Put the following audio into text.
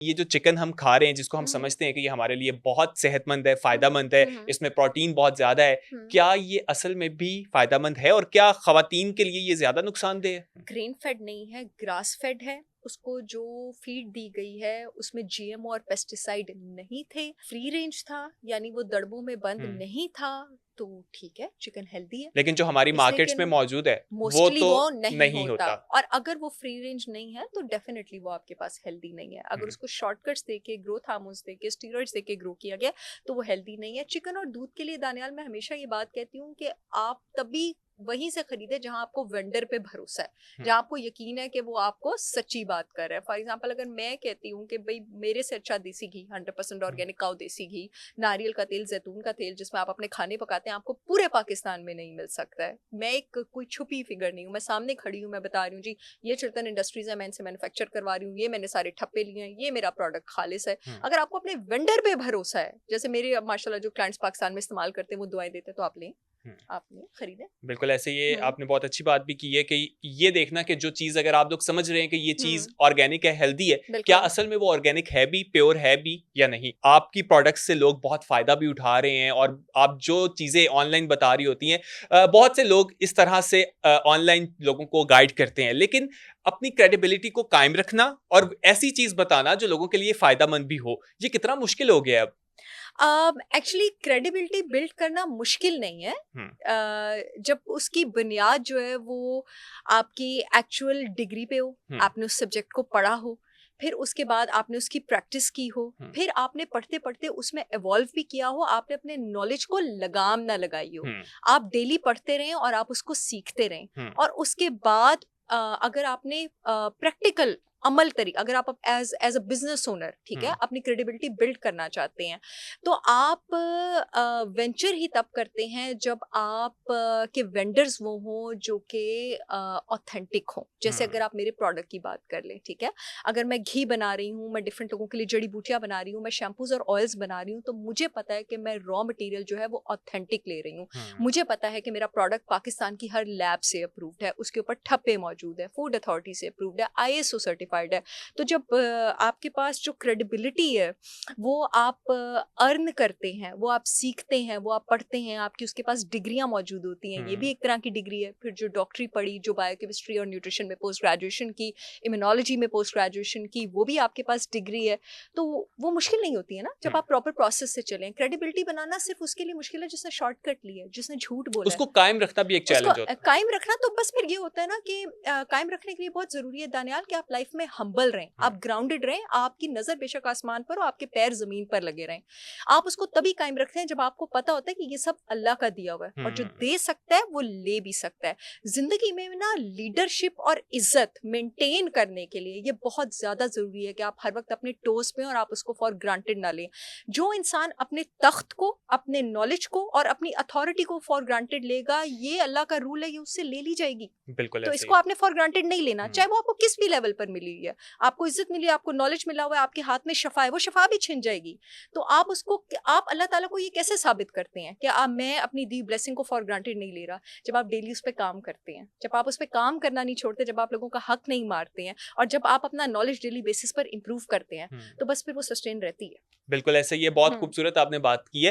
ये जो चिकन हम खा रहे हैं, जिसको हम हम्म, समझते हैं कि ये हमारे लिए बहुत सेहतमंद है, फ़ायदेमंद है, हम्म, इसमें प्रोटीन बहुत ज़्यादा है, हम्म। क्या ये असल में भी फ़ायदेमंद है और क्या ख़वातीन के लिए ये ज़्यादा नुकसानदेह है? ग्रेन फेड नहीं है, ग्रास फेड है। उसको जो फीड दी गई है उसमें जीएमओ और पेस्टिसाइड नहीं थे, फ्री रेंज था, यानी वो दड़बों में बंद हुँ। नहीं था। तो ठीक है, चिकन हेल्दी है। लेकिन जो हमारी मार्केट्स में लेकिन मौजूद है, वो मोस्टली तो वो नहीं नहीं होता, होता। और अगर वो फ्री रेंज नहीं है तो डेफिनेटली वो आपके पास हेल्दी नहीं है। अगर हुँ। उसको शॉर्टकट्स देके, ग्रोथ हार्मोन्स देके, स्टीरॉइड्स देके ग्रो किया गया तो वो हेल्दी नहीं है। चिकन और दूध के लिए दानियाल मैं हमेशा ये बात कहती हूँ कि आप तभी वहीं से खरीदे जहां आपको वेंडर पे भरोसा है, हुँ, जहां आपको यकीन है कि वो आपको सच्ची बात कर रहा है। फॉर एग्जांपल, अगर मैं कहती हूँ कि भाई मेरे से अच्छा देसी घी, 100% हुँ, ऑर्गेनिक काऊ देसी घी, नारियल का तेल, जैतून का तेल, जिसमें आप अपने खाने पकाते हैं, आपको पूरे पाकिस्तान में नहीं मिल सकता है। मैं एक कोई छुपी फिगर नहीं हूँ, मैं सामने खड़ी हूँ, मैं बता रही हूँ जी ये चिल्टन इंडस्ट्रीज है, मैं इनसे मैन्युफैक्चर करवा रही हूँ, ये मैंने सारे ठप्पे लिए हैं, ये मेरा प्रोडक्ट खालिस है। हुँ, अगर आपको अपने वेंडर पे भरोसा है, जैसे मेरे अब माशाल्लाह जो क्लाइंट्स पाकिस्तान में इस्तेमाल करते हैं वो दुआएं देते हैं, तो आप लें, हुँ। आपने खरीदें। बिल्कुल, ऐसे ये हम्म, आपने बहुत अच्छी बात भी की है कि ये देखना कि जो चीज़ अगर आप लोग समझ रहे हैं कि ये चीज़ हम्म, ऑर्गेनिक है, हेल्दी है, क्या बिल्कुल। असल में वो ऑर्गेनिक है भी, प्योर है भी या नहीं? आपकी प्रोडक्ट्स से लोग बहुत फ़ायदा भी उठा रहे हैं और आप जो चीज़ें ऑनलाइन बता रही होती हैं बहुत से लोग इस तरह से ऑनलाइन लोगों को गाइड करते हैं। लेकिन अपनी क्रेडिबिलिटी को कायम रखना और ऐसी चीज़ बताना जो लोगों के लिए फ़ायदेमंद भी हो, ये कितना मुश्किल हो गया है अब? एक्चुअली क्रेडिबिलिटी बिल्ड करना मुश्किल नहीं है। हुँ, जब उसकी बुनियाद जो है वो आपकी एक्चुअल डिग्री पे हो, हुँ, आपने उस सब्जेक्ट को पढ़ा हो, फिर उसके बाद आपने उसकी प्रैक्टिस की हो, हुँ, फिर आपने पढ़ते पढ़ते उसमें इवॉल्व भी किया हो, आपने अपने नॉलेज को लगाम ना लगाई हो। हुँ, आप डेली पढ़ते रहें और आप उसको सीखते रहें, हुँ, और उसके बाद अगर आपने प्रैक्टिकल अमल तरी, अगर आप as as a business owner, ठीक है, हुँ, अपनी क्रेडिबिलिटी बिल्ड करना चाहते हैं, तो आप वेंचर ही तब करते हैं जब आप के वेंडर्स वो हों जो कि ऑथेंटिक हों। जैसे हुँ, अगर आप मेरे प्रोडक्ट की बात कर लें, ठीक है, अगर मैं घी बना रही हूँ, मैं डिफरेंट लोगों के लिए जड़ी बूटियां बना रही हूँ, मैं शैम्पूज और ऑयल्स बना रही हूँ, तो मुझे पता है कि मैं रॉ मटेरियल जो है वो ऑथेंटिक ले रही हूँ। हुँ, मुझे पता है कि मेरा प्रोडक्ट पाकिस्तान की हर लैब से अप्रूव्ड है, उसके ऊपर ठप्पे मौजूद है, फूड अथॉरिटी से अप्रूव्ड है, आईएसओ सर्टिफाइड है। तो जब आपके पास जो क्रेडिबिलिटी है वो आप अर्न करते हैं, वो आप सीखते हैं, वो आप पढ़ते हैं, आपकी उसके पास डिग्रियां मौजूद होती हैं, ये भी हुँ, एक तरह की डिग्री है। फिर जो डॉक्टरी पढ़ी, जो बायोकेमिस्ट्री और न्यूट्रिशन में पोस्ट ग्रेजुएशन की, इम्यूनोलॉजी में पोस्ट ग्रेजुएशन की, वो भी आपके पास डिग्री है। तो वो मुश्किल नहीं होती है ना जब हुँ। आप प्रॉपर प्रोसेस से चलें। क्रेडिबिलिटी बनाना सिर्फ उसके लिए मुश्किल है जिसने शॉर्टकट लिया है, जिसने झूठ बोला है। उसको कायम रखना भी एक उसको चैलेंज होता है। कायम रखना तो बस फिर ये होता है ना कि कायम रखने के लिए बहुत ज़रूरी है दानियाल कि आप लाइफ में हम्बल रहें, हुँ, आप ग्राउंडेड रहें, आपकी नज़र बेशक आसमान पर हो, आपके पैर ज़मीन पर लगे रहें। आप उसको तभी कायम रखते हैं जब आपको पता होता है कि ये सब अल्लाह का दिया हुआ है, और जो हुँ, दे सकता है वो ले भी सकता है। ज़िंदगी में ना लीडरशिप और इज़्ज़त मेंटेन करने के लिए ये बहुत ज़्यादा ज़रूरी है कि आप हर वक़्त अपने टोज़ पे हो और आप उसको फॉर ग्रांटेड ना लें। जो इंसान अपने तख्त को, अपने नॉलेज को और अपनी अथॉरिटी को फॉर ग्रांटेड लेगा, ये अल्लाह का रूल है, ये उससे ले ली जाएगी। बिल्कुल तो ऐसे इसको ही। आपने फॉर ग्रांटेड नहीं लेना, हुँ, चाहे वो आपको किस भी लेवल पर मिली हुई है। आपको इज्जत मिली है, आपको नॉलेज मिला हुआ है, आपके हाथ में शफा है, वो शफा भी छिन जाएगी। तो आप उसको, आप अल्लाह ताला को ये कैसे साबित करते हैं कि मैं अपनी दी ब्लेसिंग को फॉर ग्रांटेड नहीं ले रहा? जब आप डेली उस पे काम करते हैं, जब आप उस पे काम करना नहीं छोड़ते, जब आप लोगों का हक नहीं मारते हैं, और जब आप अपना नॉलेज डेली बेसिस पर इंप्रूव करते हैं, हुँ। तो बस फिर वो सस्टेन रहती है। बिल्कुल ऐसे ही है, बहुत हुँ। खूबसूरत आपने बात की है।